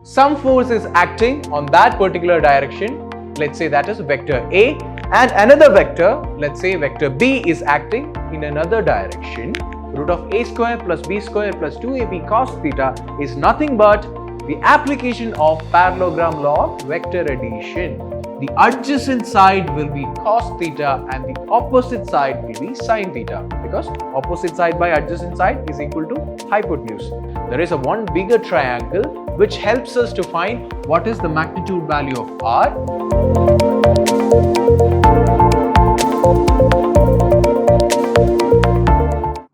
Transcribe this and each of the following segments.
some force is acting on that particular direction, let's say that is vector A, and another vector, let's say vector B, is acting in another direction. Root of a square plus b square plus 2ab cos theta is nothing but the application of parallelogram law of vector addition. The adjacent side will be cos theta and the opposite side will be sin theta, because opposite side by adjacent side is equal to hypotenuse. There is a one bigger triangle which helps us to find what is the magnitude value of R.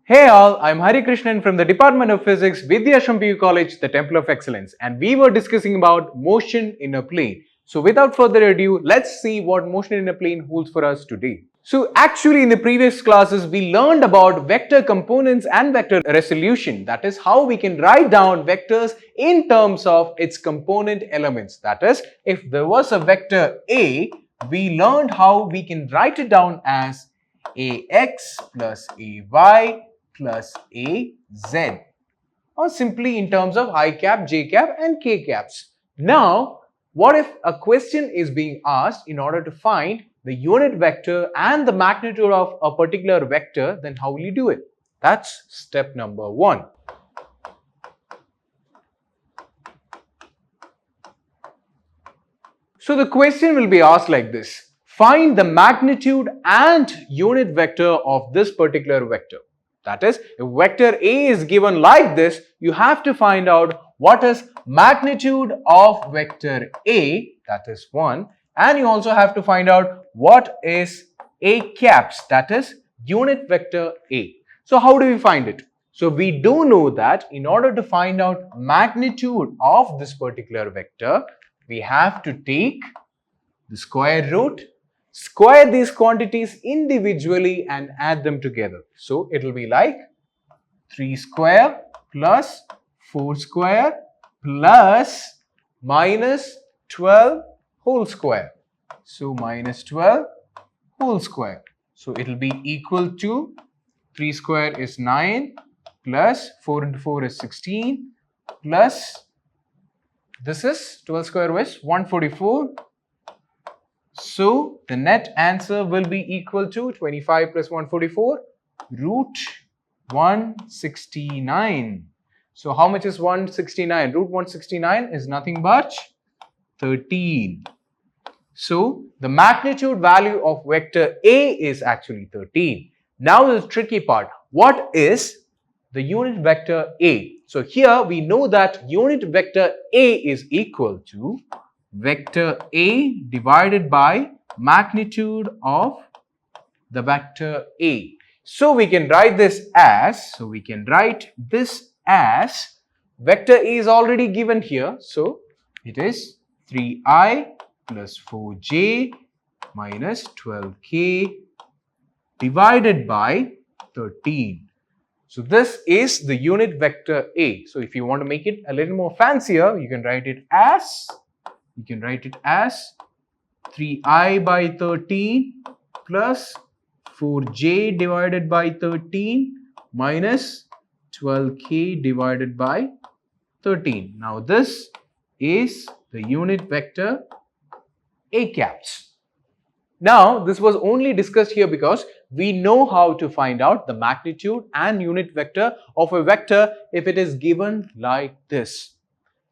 Hey all, I'm Hari Krishnan from the Department of Physics, Vidhyaashram PU College, the Temple of Excellence, and we were discussing about motion in a plane. So without further ado, let's see what motion in a plane holds for us today. So actually in the previous classes, we learned about vector components and vector resolution. That is how we can write down vectors in terms of its component elements. That is, if there was a vector A, we learned how we can write it down as AX plus AY plus AZ, or simply in terms of I cap, J cap and K caps. Now, what if a question is being asked in order to find the unit vector and the magnitude of a particular vector, then how will you do it? That's step number 1. So the question will be asked like this: find the magnitude and unit vector of this particular vector. That is, if vector A is given like this, you have to find out what is magnitude of vector A, that is 1, and you also have to find out what is A caps, that is unit vector A. So how do we find it? So we do know that in order to find out magnitude of this particular vector, we have to take the square root, square these quantities individually and add them together. So it will be like 3 square plus 4 square plus minus 12 whole square. So minus 12 whole square. So it will be equal to 3 square is 9 plus 4 into 4 is 16 plus this is 12 square is 144. So the net answer will be equal to 25 plus 144 root 169. So how much is 169? Root 169 is nothing but 13. So the magnitude value of vector A is actually 13. Now the tricky part, what is the unit vector A? So here we know that unit vector A is equal to vector A divided by magnitude of the vector A. So we can write this as, vector A is already given here. So it is 3i plus 4j minus 12k divided by 13. So this is the unit vector A. So if you want to make it a little more fancier, you can write it as 3i by 13 plus 4j divided by 13 minus 12k divided by 13. Now this is the unit vector A caps. Now this was only discussed here because we know how to find out the magnitude and unit vector of a vector if it is given like this.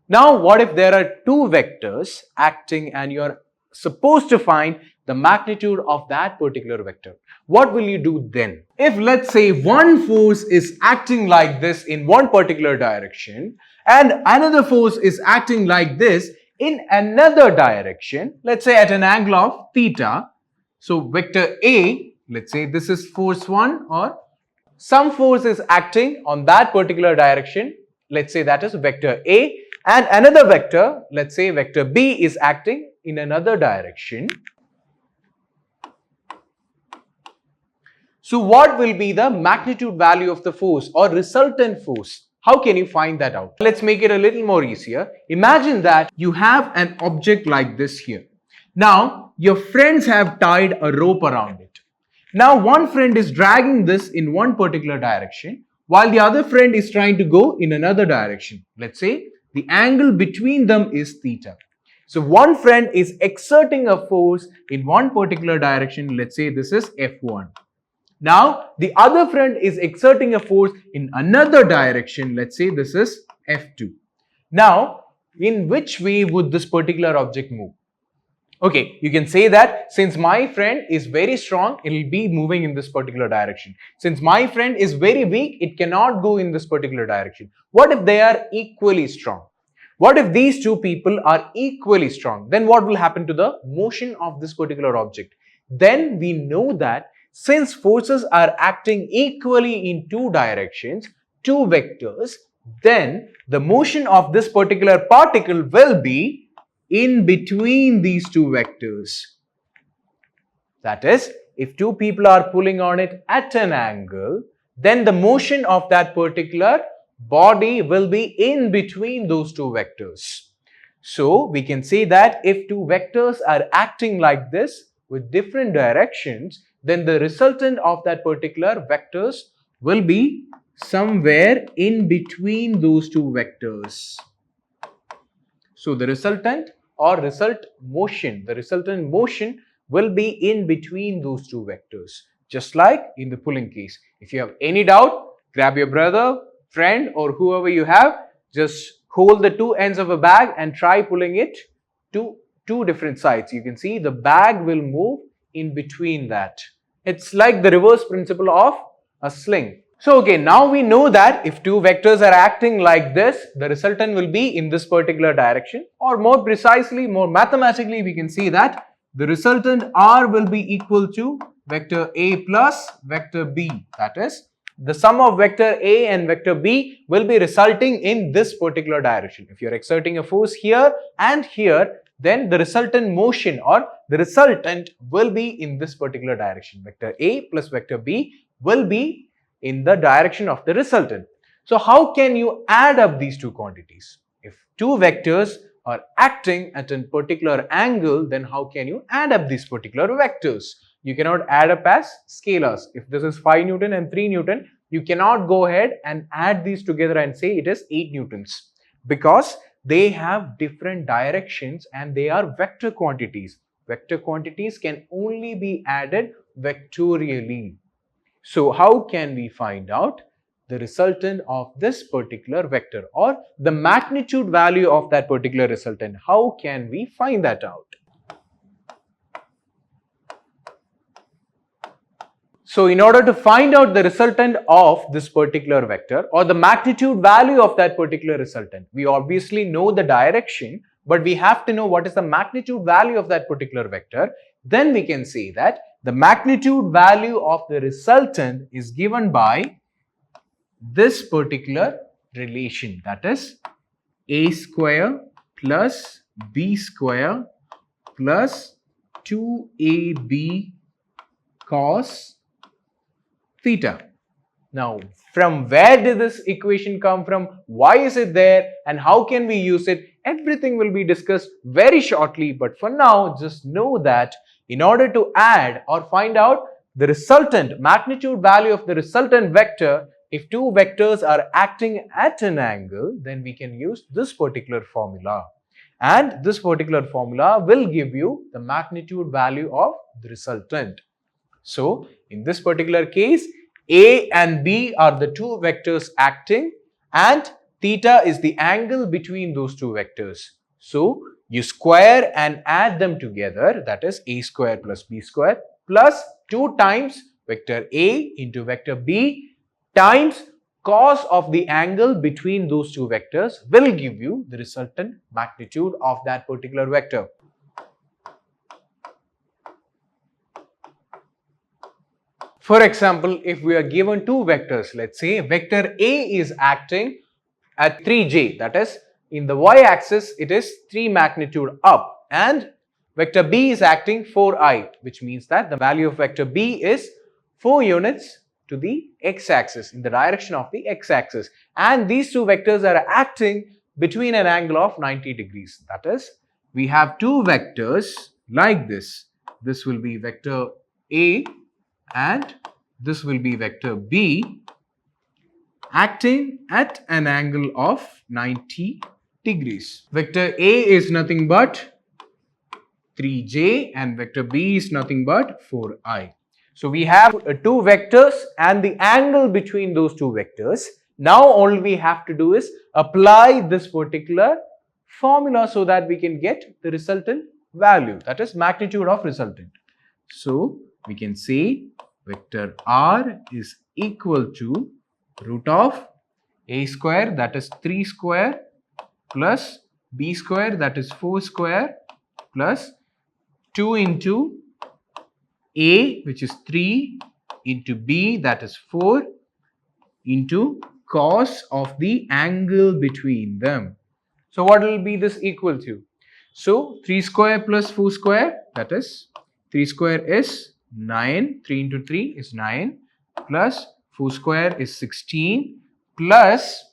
Now what if there are two vectors acting and you are supposed to find the magnitude of that particular vector? What will you do then? If let's say one force is acting like this in one particular direction and another force is acting like this in another direction, let's say at an angle of theta. So vector A, let's say this is force 1, or some force is acting on that particular direction, let's say that is vector A, and another vector, let's say vector B, is acting in another direction. So what will be the magnitude value of the force or resultant force? How can you find that out? Let's make it a little more easier. Imagine that you have an object like this here. Now your friends have tied a rope around it. Now one friend is dragging this in one particular direction while the other friend is trying to go in another direction. Let's say The angle between them is theta. So one friend is exerting a force in one particular direction. Let's say this is F1. Now the other friend is exerting a force in another direction. Let's say this is F2. Now, in which way would this particular object move? Okay, you can say that since my friend is very strong, it will be moving in this particular direction. Since my friend is very weak, it cannot go in this particular direction. What if they are equally strong? What if these two people are equally strong? Then what will happen to the motion of this particular object? Then we know that since forces are acting equally in two directions, two vectors, then the motion of this particular particle will be in between these two vectors. That is, if two people are pulling on it at an angle, then the motion of that particular body will be in between those two vectors. So we can say that if two vectors are acting like this with different directions, then the resultant of that particular vectors will be somewhere in between those two vectors. So the resultant or resultant motion will be in between those two vectors. Just like in the pulling case. If you have any doubt, grab your brother, friend or whoever you have, just hold the two ends of a bag and try pulling it to two different sides. You can see the bag will move in between that. It's like the reverse principle of a sling. So okay, now we know that if two vectors are acting like this, the resultant will be in this particular direction, or more precisely, more mathematically, we can see that the resultant R will be equal to vector A plus vector B. That is, the sum of vector A and vector B will be resulting in this particular direction. If you are exerting a force here and here, then the resultant motion or the resultant will be in this particular direction. Vector A plus vector B will be in the direction of the resultant. So how can you add up these two quantities? If two vectors are acting at a particular angle, then how can you add up these particular vectors? You cannot add up as scalars. If this is 5 Newton and 3 Newton, you cannot go ahead and add these together and say it is 8 Newtons, because they have different directions and they are vector quantities. Vector quantities can only be added vectorially. So how can we find out the resultant of this particular vector or the magnitude value of that particular resultant? How can we find that out? So in order to find out the resultant of this particular vector or the magnitude value of that particular resultant, we obviously know the direction, but we have to know what is the magnitude value of that particular vector. Then we can say that the magnitude value of the resultant is given by this particular relation, that is a square plus b square plus 2ab cos theta. Now, from where did this equation come from? Why is it there? And how can we use it? Everything will be discussed very shortly. But for now, just know that in order to add or find out the resultant magnitude value of the resultant vector, if two vectors are acting at an angle, then we can use this particular formula. And this particular formula will give you the magnitude value of the resultant. So, in this particular case, A and B are the two vectors acting and theta is the angle between those two vectors. So, you square and add them together, that is a square plus b square plus 2 times vector A into vector B times cos of the angle between those two vectors will give you the resultant magnitude of that particular vector. For example, if we are given two vectors, let's say vector A is acting at 3j, that is in the y-axis it is 3 magnitude up, and vector B is acting 4i, which means that the value of vector B is 4 units to the x-axis, in the direction of the x-axis, and these two vectors are acting between an angle of 90 degrees. That is, we have two vectors like this. This will be vector A and this will be vector B acting at an angle of 90 degrees. Vector A is nothing but 3j and vector B is nothing but 4i. So we have two vectors and the angle between those two vectors. Now all we have to do is apply this particular formula so that we can get the resultant value, that is magnitude of resultant. So we can say vector R is equal to root of a square, that is 3 square, plus b square, that is 4 square, plus 2 into a, which is 3, into b, that is 4, into cos of the angle between them. So what will be this equal to? So 3 square plus 4 square, that is 3 square is 9, 3 into 3 is 9, plus 4 square is 16, plus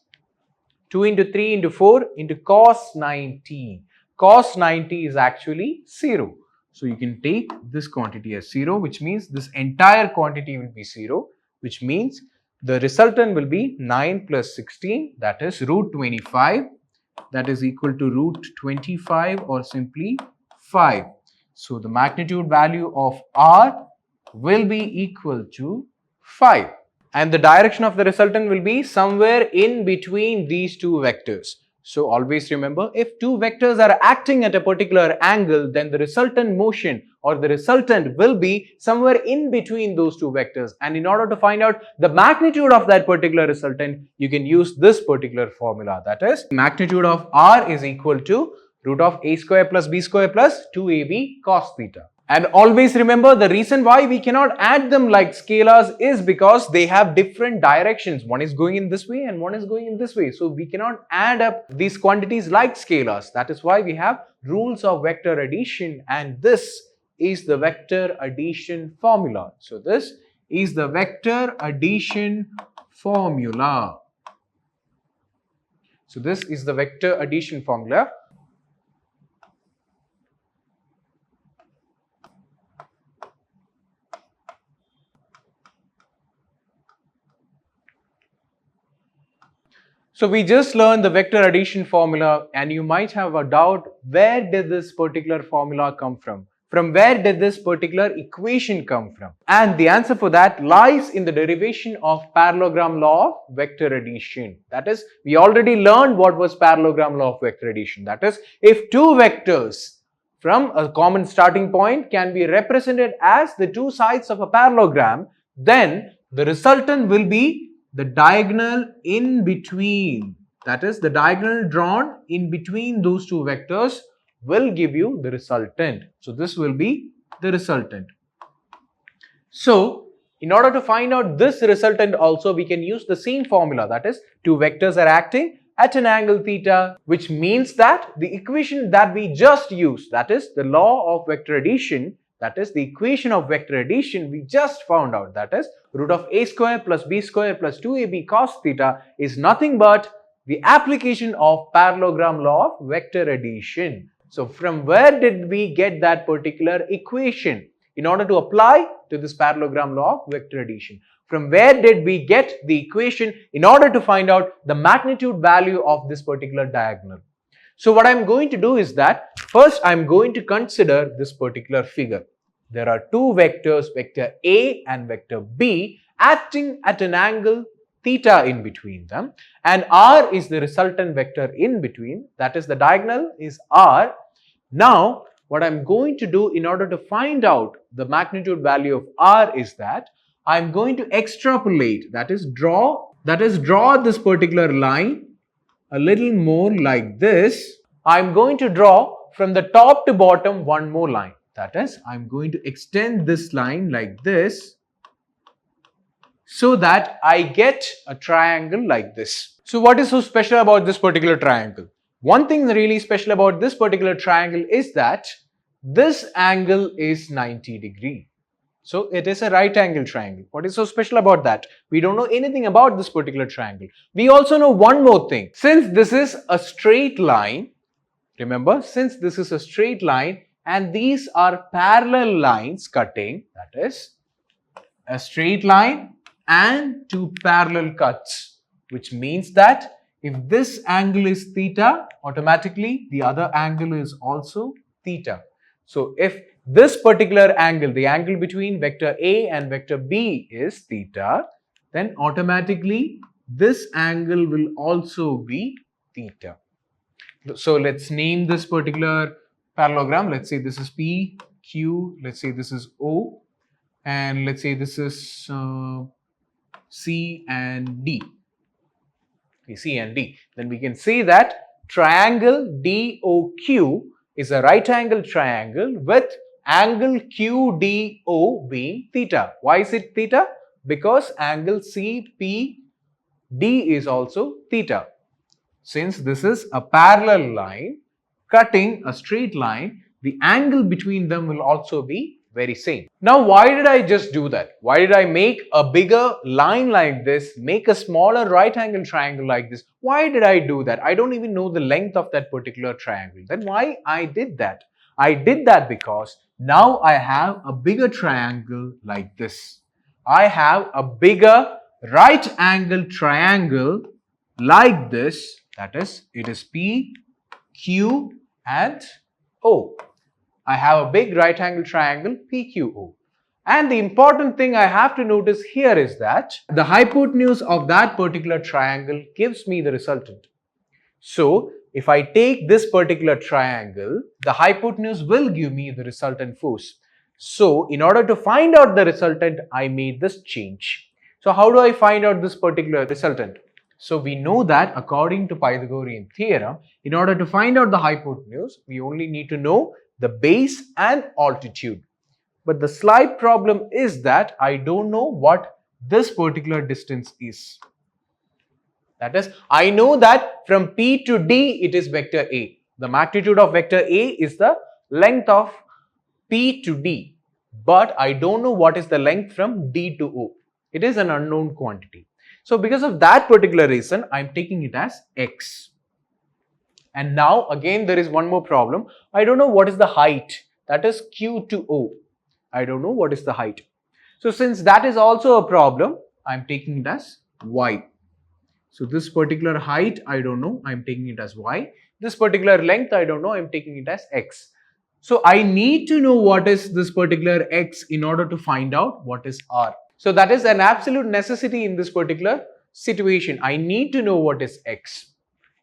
2 into 3 into 4 into cos 90. Cos 90 is actually 0. So you can take this quantity as 0, which means this entire quantity will be 0, which means the resultant will be 9 plus 16, that is root 25, that is equal to root 25 or simply 5. So the magnitude value of R will be equal to 5. And the direction of the resultant will be somewhere in between these two vectors. So always remember, if two vectors are acting at a particular angle, then the resultant motion or the resultant will be somewhere in between those two vectors. And in order to find out the magnitude of that particular resultant, you can use this particular formula. That is, magnitude of R is equal to root of a square plus b square plus 2ab cos theta. And always remember, the reason why we cannot add them like scalars is because they have different directions. One is going in this way and one is going in this way. So we cannot add up these quantities like scalars. That is why we have rules of vector addition, and this is the vector addition formula. So this is the vector addition formula. So this is the vector addition formula. So we just learned the vector addition formula, and you might have a doubt, where did this particular formula come from? From where did this particular equation come from? And the answer for that lies in the derivation of parallelogram law of vector addition. That is, we already learned what was parallelogram law of vector addition. That is, if two vectors from a common starting point can be represented as the two sides of a parallelogram, then the resultant will be the diagonal in between, that is the diagonal drawn in between those two vectors will give you the resultant. So this will be the resultant. So in order to find out this resultant also, we can use the same formula, that is, two vectors are acting at an angle theta, which means that the equation that we just used, that is the law of vector addition, that is the equation of vector addition we just found out, that is root of a square plus b square plus 2ab cos theta, is nothing but the application of parallelogram law of vector addition. So from where did we get that particular equation in order to apply to this parallelogram law of vector addition? From where did we get the equation in order to find out the magnitude value of this particular diagonal? So what I'm going to do is that first I'm going to consider this particular figure. There are two vectors, vector A and vector B, acting at an angle theta in between them, and R is the resultant vector in between, that is the diagonal is R. Now what I'm going to do in order to find out the magnitude value of R is that I'm going to extrapolate, that is draw this particular line a little more like this. I'm going to draw from the top to bottom one more line. That is, I'm going to extend this line like this so that I get a triangle like this. So what is so special about this particular triangle? One thing really special about this particular triangle is that this angle is 90 degrees. So it is a right angle triangle. What is so special about that? We don't know anything about this particular triangle. We also know one more thing. Since this is a straight line, remember, since this is a straight line and these are parallel lines cutting, that is a straight line and two parallel cuts, which means that If this angle is theta, automatically the other angle is also theta. So if this particular angle, the angle between vector A and vector B is theta, then automatically this angle will also be theta. So let's name this particular parallelogram. Let's say this is P, Q, let's say this is O, and let's say this is C and D. C and D. Then we can say that triangle DOQ is a right angle triangle with angle QDO being theta. Why is it theta? Because angle CPD is also theta. Since this is a parallel line cutting a straight line, the angle between them will also be very same. Now, why did I just do that? Why did I make a bigger line like this, make a smaller right angle triangle like this? Why did I do that? I don't even know the length of that particular triangle. Then why I did that? I did that because now I have a bigger triangle like this. I have a bigger right angle triangle like this. That is, it is P, Q and O. I have a big right angle triangle PQO. And the important thing I have to notice here is that the hypotenuse of that particular triangle gives me the resultant. So if I take this particular triangle, the hypotenuse will give me the resultant force. So in order to find out the resultant, I made this change. So how do I find out this particular resultant? So we know that according to Pythagorean theorem, in order to find out the hypotenuse, we only need to know the base and altitude. But the slight problem is that I don't know what this particular distance is. That is, I know that from P to D it is vector A. The magnitude of vector A is the length of P to D. But I don't know what is the length from D to O. It is an unknown quantity. So because of that particular reason, I am taking it as X. And now again there is one more problem. I don't know what is the height, that is Q to O. I don't know what is the height. So since that is also a problem, I am taking it as Y. So this particular height I don't know, I am taking it as Y. This particular length I don't know, I am taking it as X. So I need to know what is this particular X in order to find out what is R. So that is an absolute necessity in this particular situation. I need to know what is X.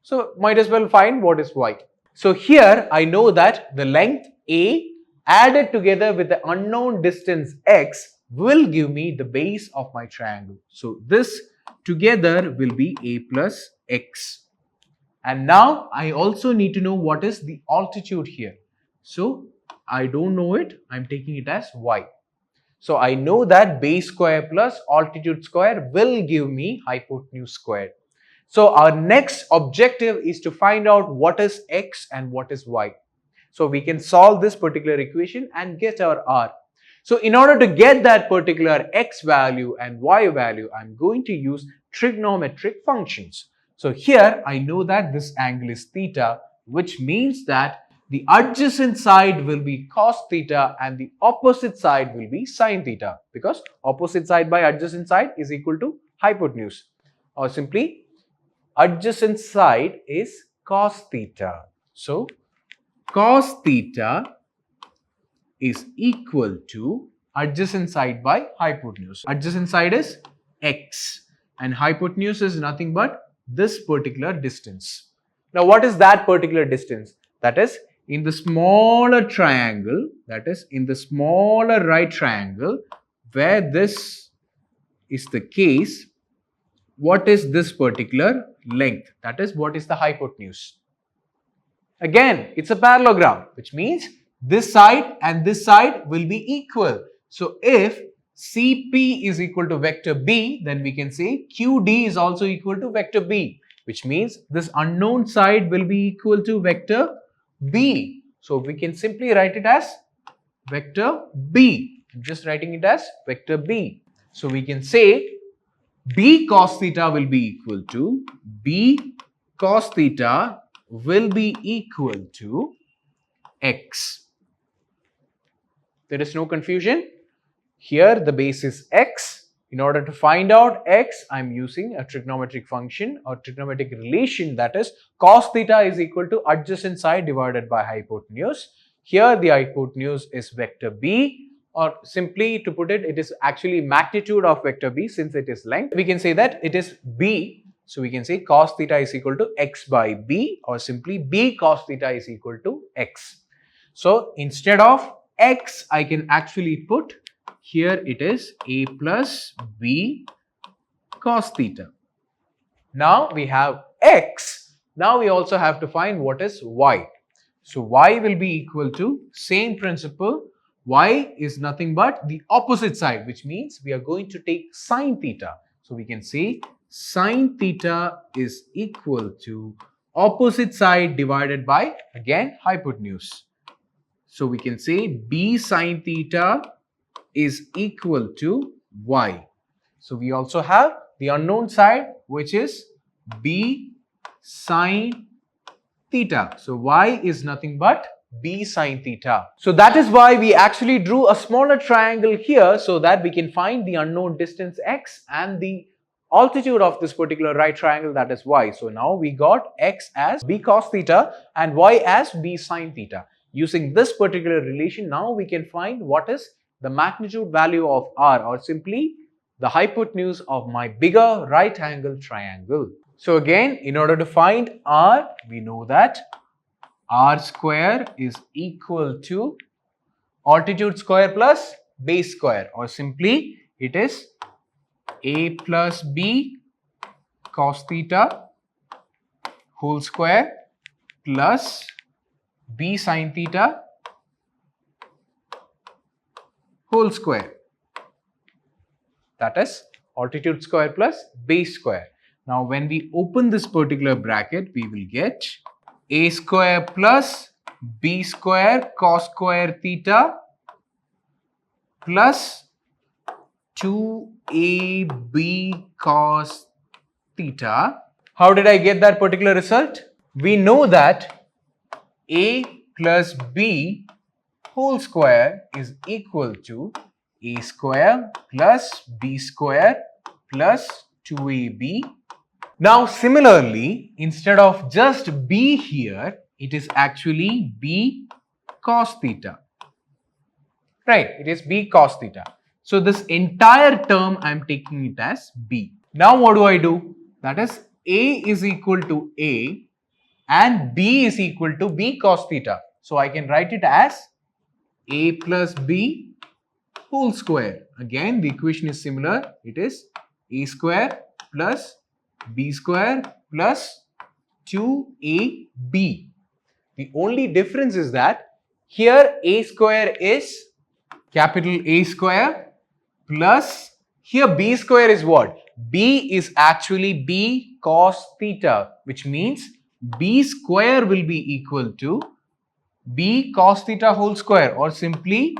So might as well find what is Y. So here I know that the length A added together with the unknown distance X will give me the base of my triangle. So this together will be A plus X. And now I also need to know what is the altitude here. So I don't know it. I'm taking it as Y. So I know that base square plus altitude square will give me hypotenuse squared. So our next objective is to find out what is X and what is Y. So we can solve this particular equation and get our R. So in order to get that particular X value and Y value, I'm going to use trigonometric functions. So here I know that this angle is theta, which means that the adjacent side will be cos theta and the opposite side will be sin theta, because opposite side by adjacent side is equal to hypotenuse, or simply adjacent side is cos theta. So cos theta is equal to adjacent side by hypotenuse. Adjacent side is X and hypotenuse is nothing but this particular distance. Now what is that particular distance? That is, in the smaller triangle, that is in the smaller right triangle where this is the case, what is this particular length? That is, what is the hypotenuse? Again, it's a parallelogram, which means this side and this side will be equal. So if CP is equal to vector B, then we can say QD is also equal to vector B, which means this unknown side will be equal to vector B. So we can simply write it as vector B. I'm just writing it as vector B. So we can say B cos theta will be equal to B cos theta will be equal to X. There is no confusion. Here the base is X In order to find out x, I'm using a trigonometric function or trigonometric relation, that is cos theta is equal to adjacent side divided by hypotenuse. Here the hypotenuse is vector b, or simply to put it, it is actually magnitude of vector b since it is length. We can say that it is b. So we can say cos theta is equal to x by b, or simply b cos theta is equal to x. So instead of x, I can actually put here it is a plus b cos theta. Now we have x. Now we also have to find what is y. So y will be equal to, same principle, y is nothing but the opposite side, which means we are going to take sine theta. So we can say sine theta is equal to opposite side divided by, again, hypotenuse. So we can say b sine theta is equal to y. So we also have the unknown side, which is b sine theta. So y is nothing but b sine theta. So that is why we actually drew a smaller triangle here, so that we can find the unknown distance x and the altitude of this particular right triangle, that is y. So now we got x as b cos theta and y as b sine theta. Using this particular relation, now we can find what is the magnitude value of r, or simply the hypotenuse of my bigger right angle triangle. So again, in order to find r, we know that r square is equal to altitude square plus base square, or simply it is a plus b cos theta whole square plus b sine theta whole square. That is altitude square plus base square. Now when we open this particular bracket, we will get a square plus b square cos square theta plus 2ab cos theta. How did I get that particular result? We know that a plus b whole square is equal to a square plus b square plus 2ab. Now similarly, instead of just b here, it is actually b cos theta. Right, it is b cos theta. So this entire term I am taking it as b. Now what do? That is a is equal to a and b is equal to b cos theta. So I can write it as a plus b whole square. Again, the equation is similar. It is a square plus b square plus 2ab. The only difference is that here a square is capital A square plus here b square is what? B is actually b cos theta, which means b square will be equal to b cos theta whole square, or simply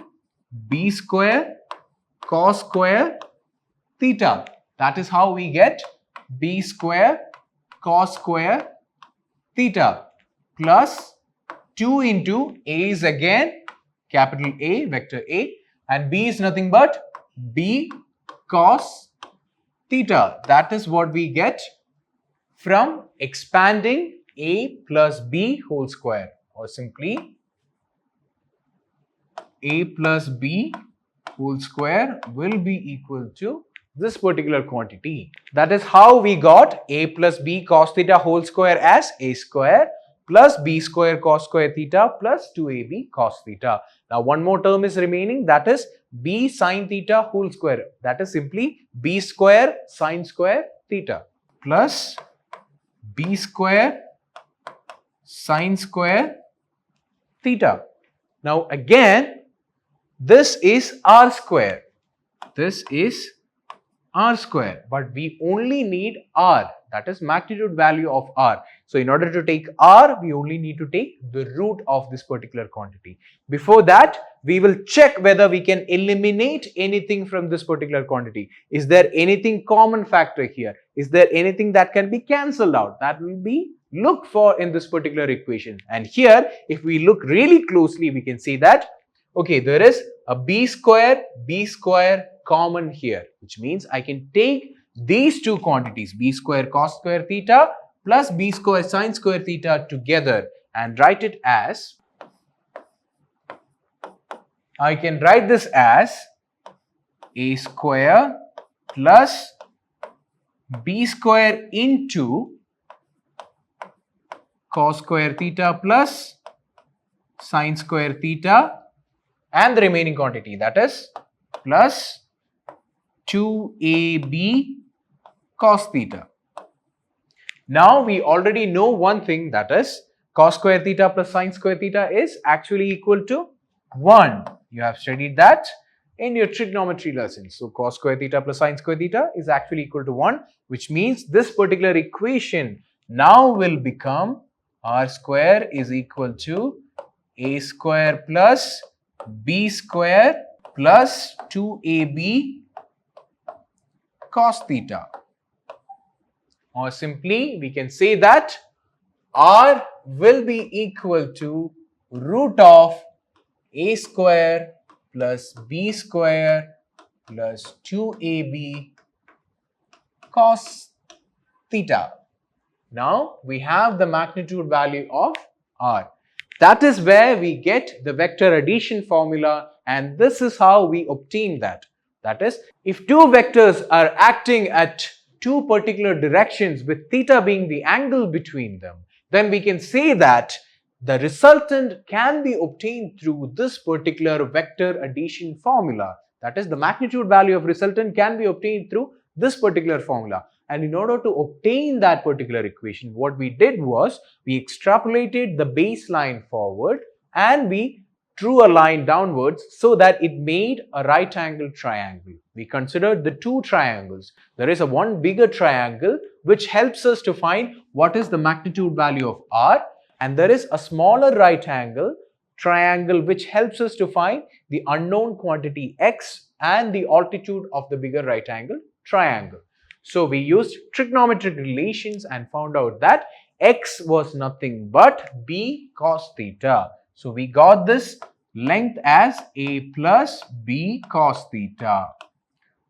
b square cos square theta. That is how we get b square cos square theta plus 2 into a is again capital A, vector A, and b is nothing but b cos theta. That is what we get from expanding a plus b whole square, or simply a plus b whole square will be equal to this particular quantity. That is how we got a plus b cos theta whole square as a square plus b square cos square theta plus 2ab cos theta. Now one more term is remaining, that is b sine theta whole square. That is simply b square sine square theta plus b square sine square theta. Now again, this is r square. This is r square, but we only need r, that is magnitude value of r. So in order to take r, we only need to take the root of this particular quantity. Before that, we will check whether we can eliminate anything from this particular quantity. Is there anything common factor here? Is there anything that can be cancelled out? That will be looked for in this particular equation. And here, if we look really closely, we can see that okay, there is a b square common here, which means I can take these two quantities, b square cos square theta plus b square sin square theta together and write it as, I can write this as a square plus b square into cos square theta plus sin square theta and the remaining quantity, that is plus 2ab cos theta. Now we already know one thing, that is cos square theta plus sin square theta is actually equal to 1. You have studied that in your trigonometry lessons. So cos square theta plus sin square theta is actually equal to 1, which means this particular equation now will become r square is equal to a square plus b square plus 2ab cos theta. Or simply we can say that r will be equal to root of a square plus b square plus 2ab cos theta. Now we have the magnitude value of r. That is where we get the vector addition formula, and this is how we obtain that. That is, if two vectors are acting at two particular directions with theta being the angle between them, then we can say that the resultant can be obtained through this particular vector addition formula. That is, the magnitude value of resultant can be obtained through this particular formula. And in order to obtain that particular equation, what we did was we extrapolated the baseline forward and we drew a line downwards so that it made a right angle triangle. We considered the two triangles. There is a one bigger triangle which helps us to find what is the magnitude value of r, and there is a smaller right angle triangle which helps us to find the unknown quantity x and the altitude of the bigger right angle triangle. So we used trigonometric relations and found out that x was nothing but b cos theta. So we got this length as a plus b cos theta.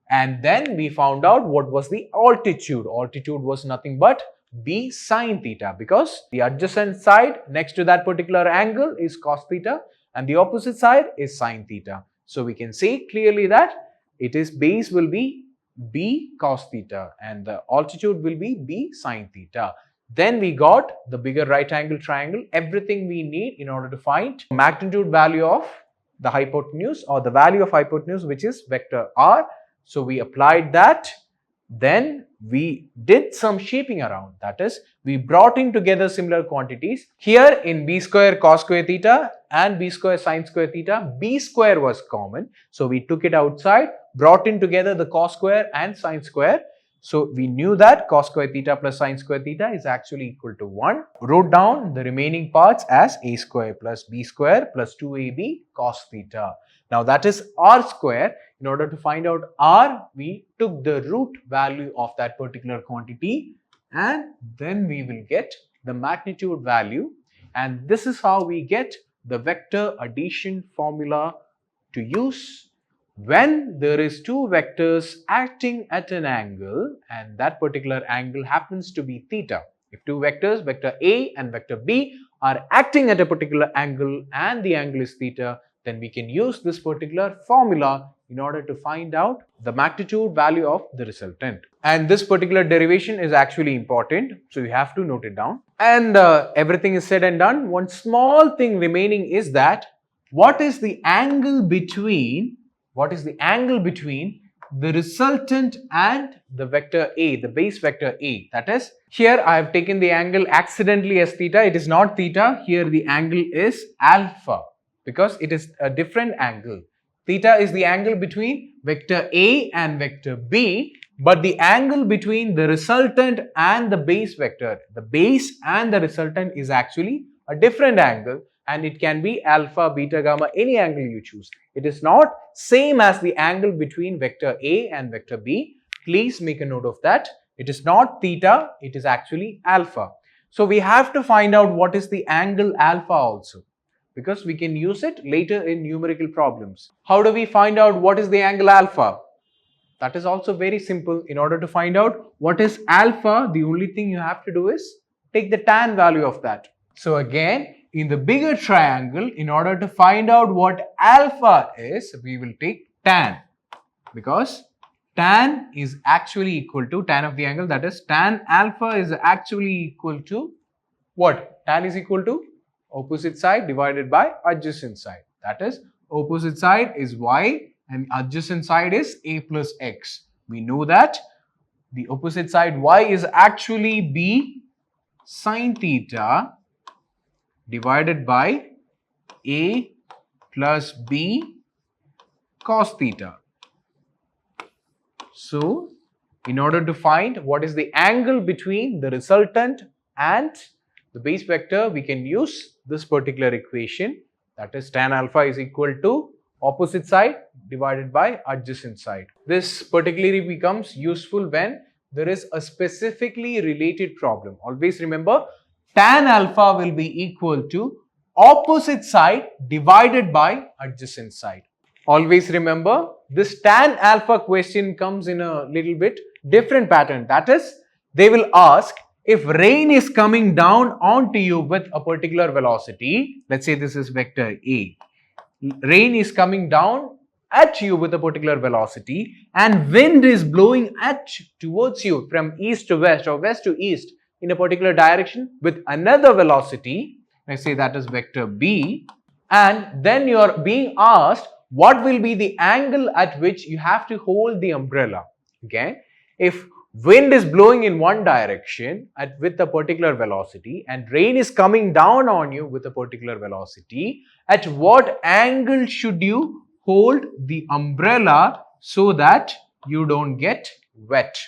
And then we found out what was the altitude. Altitude was nothing but b sin theta, because the adjacent side next to that particular angle is cos theta and the opposite side is sin theta. So we can say clearly that it is base will be b cos theta and the altitude will be b sin theta. Then we got the bigger right angle triangle, everything we need in order to find magnitude value of the hypotenuse or the value of hypotenuse, which is vector r. So we applied that. Then we did some shaping around, that is, we brought in together similar quantities. Here in b square cos square theta and b square sin square theta, b square was common. So we took it outside, brought in together the cos square and sin square. So we knew that cos square theta plus sin square theta is actually equal to 1. Wrote down the remaining parts as a square plus b square plus 2ab cos theta. Now that is r square. In order to find out r, we took the root value of that particular quantity and then we will get the magnitude value, and this is how we get the vector addition formula to use when there is two vectors acting at an angle and that particular angle happens to be theta. If two vectors, vector A and vector B, are acting at a particular angle and the angle is theta, then we can use this particular formula in order to find out the magnitude value of the resultant. And this particular derivation is actually important, so you have to note it down. And everything is said and done. One small thing remaining is that what is the angle between the resultant and the vector A, the base vector A. That is, here I have taken the angle accidentally as theta. It is not theta. Here the angle is alpha because it is a different angle. Theta is the angle between vector A and vector B, but the angle between the resultant and the base vector, the base and the resultant, is actually a different angle, and it can be alpha, beta, gamma, any angle you choose. It is not same as the angle between vector A and vector B. Please make a note of that. It is not theta, it is actually alpha. So we have to find out what is the angle alpha also. because we can use it later in numerical problems. How do we find out what is the angle alpha? That is also very simple. In order to find out what is alpha, the only thing you have to do is take the tan value of that. So again, in the bigger triangle, in order to find out what alpha is, we will take tan, because tan is actually equal to tan of the angle, that is tan alpha is actually equal to what? Tan is equal to opposite side divided by adjacent side. That is, opposite side is y and adjacent side is a plus x. We know that the opposite side y is actually b sine theta divided by a plus b cos theta. So, in order to find what is the angle between the resultant and the base vector, we can use this particular equation, that is tan alpha is equal to opposite side divided by adjacent side. This particularly becomes useful when there is a specifically related problem. Always remember, tan alpha will be equal to opposite side divided by adjacent side. Always remember, this tan alpha question comes in a little bit different pattern. That is, they will ask, if rain is coming down onto you with a particular velocity, let's say this is vector A. Rain is coming down at you with a particular velocity and wind is blowing towards you from east to west or west to east in a particular direction with another velocity. Let's say that is vector B, and then you are being asked what will be the angle at which you have to hold the umbrella. Okay, if wind is blowing in one direction with a particular velocity and rain is coming down on you with a particular velocity, at what angle should you hold the umbrella so that you don't get wet?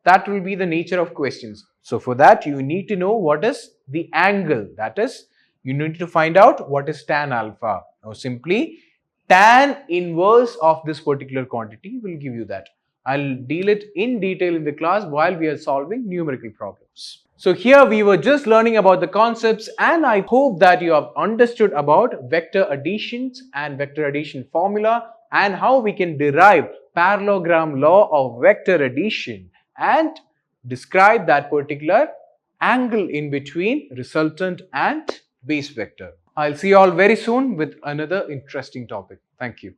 That will be the nature of questions. So for that, you need to know what is the angle. That is, you need to find out what is tan alpha. Now simply tan inverse of this particular quantity will give you that. I'll deal it in detail in the class while we are solving numerical problems. So here we were just learning about the concepts, and I hope that you have understood about vector additions and vector addition formula and how we can derive parallelogram law of vector addition and describe that particular angle in between resultant and base vector. I'll see you all very soon with another interesting topic. Thank you.